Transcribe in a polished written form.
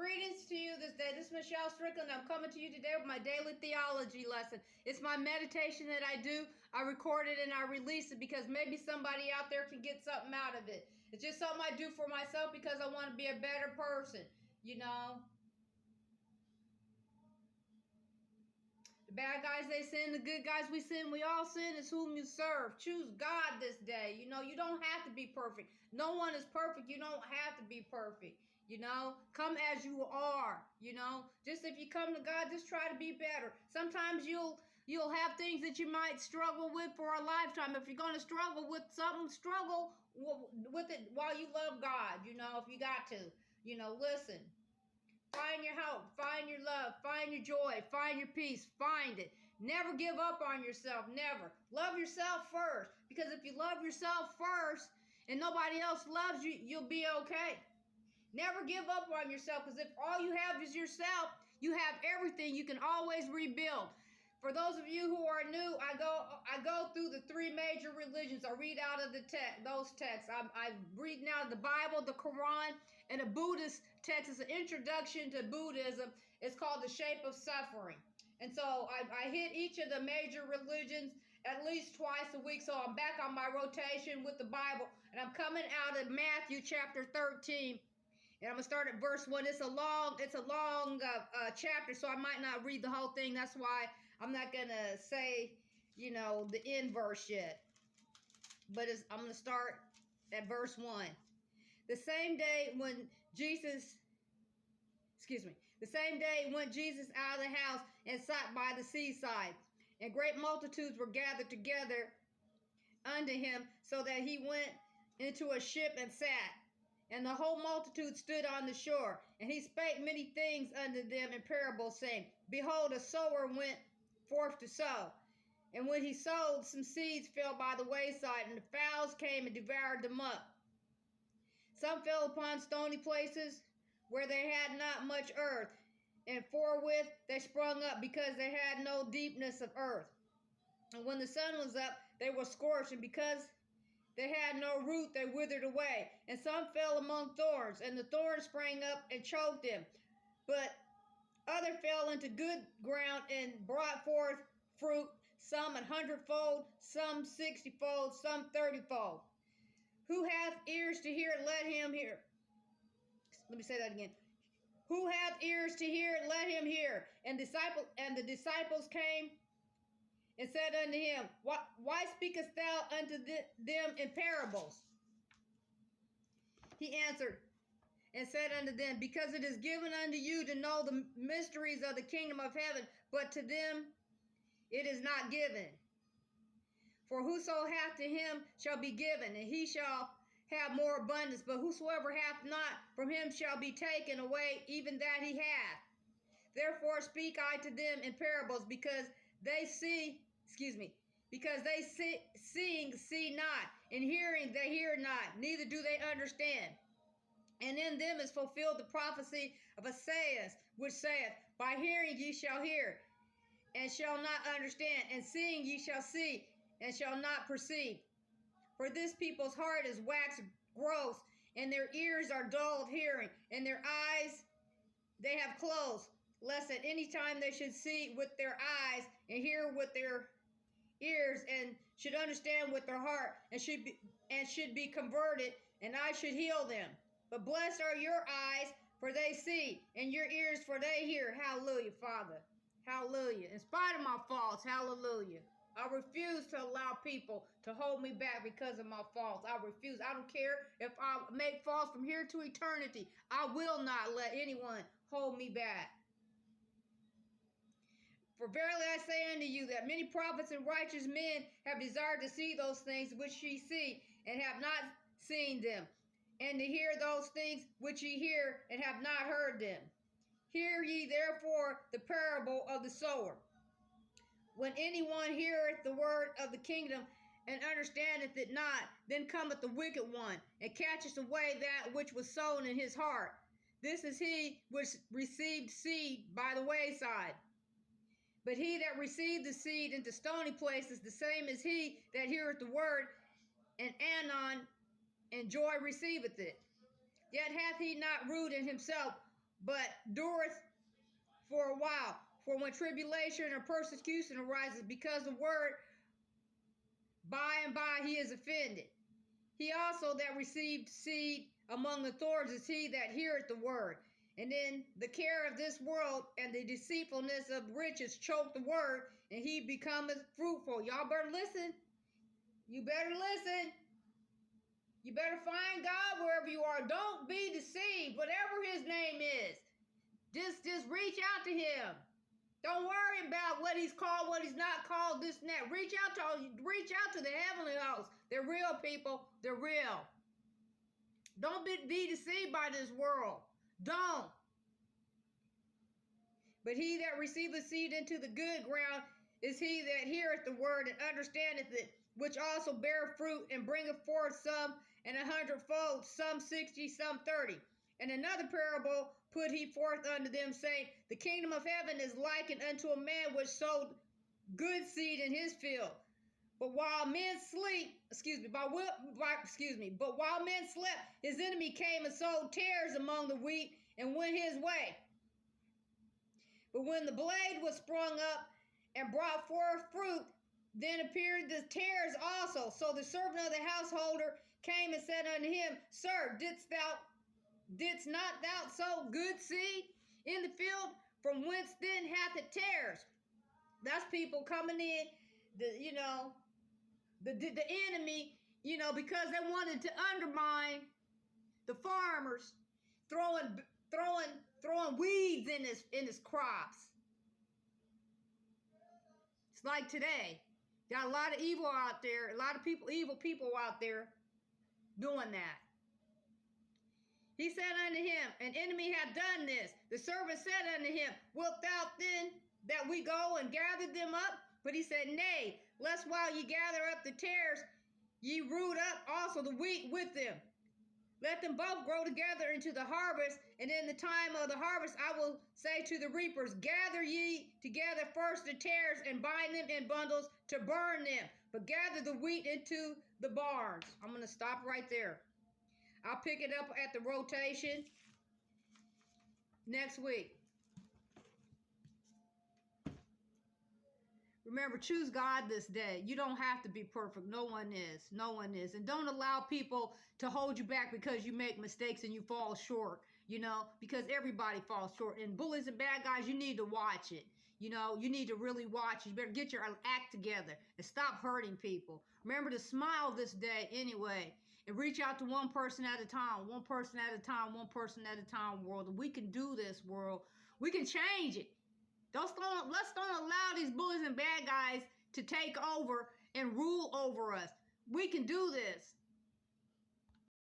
greetings to you this day. This is Michelle Strickland. I'm coming to you today with my daily theology lesson. It's my meditation that I do. I record it and I release it because maybe somebody out there can get something out of it. It's just something I do for myself because I want to be a better person, you know. The bad guys, they sin. The good guys, we sin. We all sin. It's whom you serve. Choose God this day. You know, you don't have to be perfect. No one is perfect. You don't have to be perfect. You know, come as you are. You know, just if you come to God, just try to be better. Sometimes you'll have things that you might struggle with for a lifetime. If you're going to struggle with something, struggle with it while you love God. You know, if you got to. You know, listen. Find your hope, find your love, find your joy, find your peace, find it. Never give up on yourself, never. Love yourself first, because if you love yourself first and nobody else loves you, you'll be okay. Never give up on yourself, because if all you have is yourself, you have everything. You can always rebuild. For those of you who are new, I go through the three major religions. I read out of those texts. I'm reading out of the Bible, the Quran, and a Buddhist text. It's an introduction to Buddhism. It's called The Shape of Suffering. And so I hit each of the major religions at least twice a week. So I'm back on my rotation with the Bible, and I'm coming out of Matthew chapter 13. And I'm going to start at verse 1. It's a long chapter, so I might not read the whole thing. That's why I'm not going to say, you know, the end verse yet. But I'm going to start at verse 1. The same day went Jesus out of the house and sat by the seaside. And great multitudes were gathered together unto him, so that he went into a ship and sat. And the whole multitude stood on the shore. And he spake many things unto them in parables, saying, Behold, a sower went forth to sow. And when he sowed, some seeds fell by the wayside, and the fowls came and devoured them up. Some fell upon stony places, where they had not much earth, and forthwith they sprung up, because they had no deepness of earth. And when the sun was up, they were scorched, and because they had no root, they withered away. And some fell among thorns, and the thorns sprang up and choked them. But other fell into good ground and brought forth fruit, some 100-fold, some 60-fold, some 30-fold. Who hath ears to hear, let him hear. Let me say that again. Who hath ears to hear, let him hear. And the disciples came and said unto him, Why speakest thou unto them in parables? He answered and said unto them, Because it is given unto you to know the mysteries of the kingdom of heaven, but to them it is not given. For whoso hath, to him shall be given, and he shall have more abundance. But whosoever hath not, from him shall be taken away even that he hath. Therefore speak I to them in parables, because they seeing see not, and hearing they hear not, neither do they understand. And in them is fulfilled the prophecy of Isaiah, which saith, By hearing ye shall hear, and shall not understand, and seeing ye shall see, and shall not perceive. For this people's heart is waxed gross, and their ears are dull of hearing, and their eyes they have closed, lest at any time they should see with their eyes, and hear with their ears, and should understand with their heart, and should be converted, and I should heal them. But blessed are your eyes, for they see, and your ears, for they hear. Hallelujah, Father. Hallelujah. In spite of my faults, hallelujah. I refuse to allow people to hold me back because of my faults. I refuse. I don't care if I make faults from here to eternity. I will not let anyone hold me back. For verily I say unto you that many prophets and righteous men have desired to see those things which ye see, and have not seen them, and to hear those things which ye hear, and have not heard them. Hear ye therefore the parable of the sower. When anyone heareth the word of the kingdom, and understandeth it not, then cometh the wicked one, and catcheth away that which was sown in his heart. This is he which received seed by the wayside. But he that received the seed into stony places, the same is he that heareth the word, and anon and joy receiveth it. Yet hath he not root in himself, but dureth for a while. For when tribulation or persecution arises because of the word, by and by he is offended. He also that received seed among the thorns is he that heareth the word. And then the care of this world and the deceitfulness of riches choke the word, and he becometh fruitful. Y'all better listen. You better listen. You better find God wherever you are. Don't be deceived, whatever his name is. Just reach out to him. Don't worry about what he's called, what he's not called, this and that. Reach out to the heavenly host. They're real, people. They're real. Don't be deceived by this world. Don't. But he that receiveth seed into the good ground is he that heareth the word and understandeth it, which also bear fruit and bringeth forth some and 100-fold, some 60, some 30. And another parable put he forth unto them, saying, the kingdom of heaven is likened unto a man which sowed good seed in his field. But while men slept, his enemy came and sowed tares among the wheat and went his way. But when the blade was sprung up and brought forth fruit, then appeared the tares also. So the servant of the householder came and said unto him, Sir, didst not thou sow good seed in the field? From whence then hath it tares? That's people coming in, the enemy, because they wanted to undermine the farmers, throwing weeds in his crops. It's like today. Got a lot of evil out there, a lot of evil people out there doing that. He said unto him, an enemy hath done this. The servant said unto him, wilt thou then that we go and gather them up? But he said, nay, lest while ye gather up the tares, ye root up also the wheat with them. Let them both grow together into the harvest, and in the time of the harvest I will say to the reapers, gather ye together first the tares, and bind them in bundles to burn them, but gather the wheat into the barns. I'm going to stop right there. I'll pick it up at the rotation next week. Remember, choose God this day. You don't have to be perfect. No one is. No one is. And don't allow people to hold you back because you make mistakes and you fall short, because everybody falls short. And bullies and bad guys, you need to watch it. You need to really watch it. You better get your act together and stop hurting people. Remember to smile this day anyway. And reach out to one person at a time, one person at a time, one person at a time, world. And we can do this, world. We can change it. Let's don't allow these bullies and bad guys to take over and rule over us. We can do this.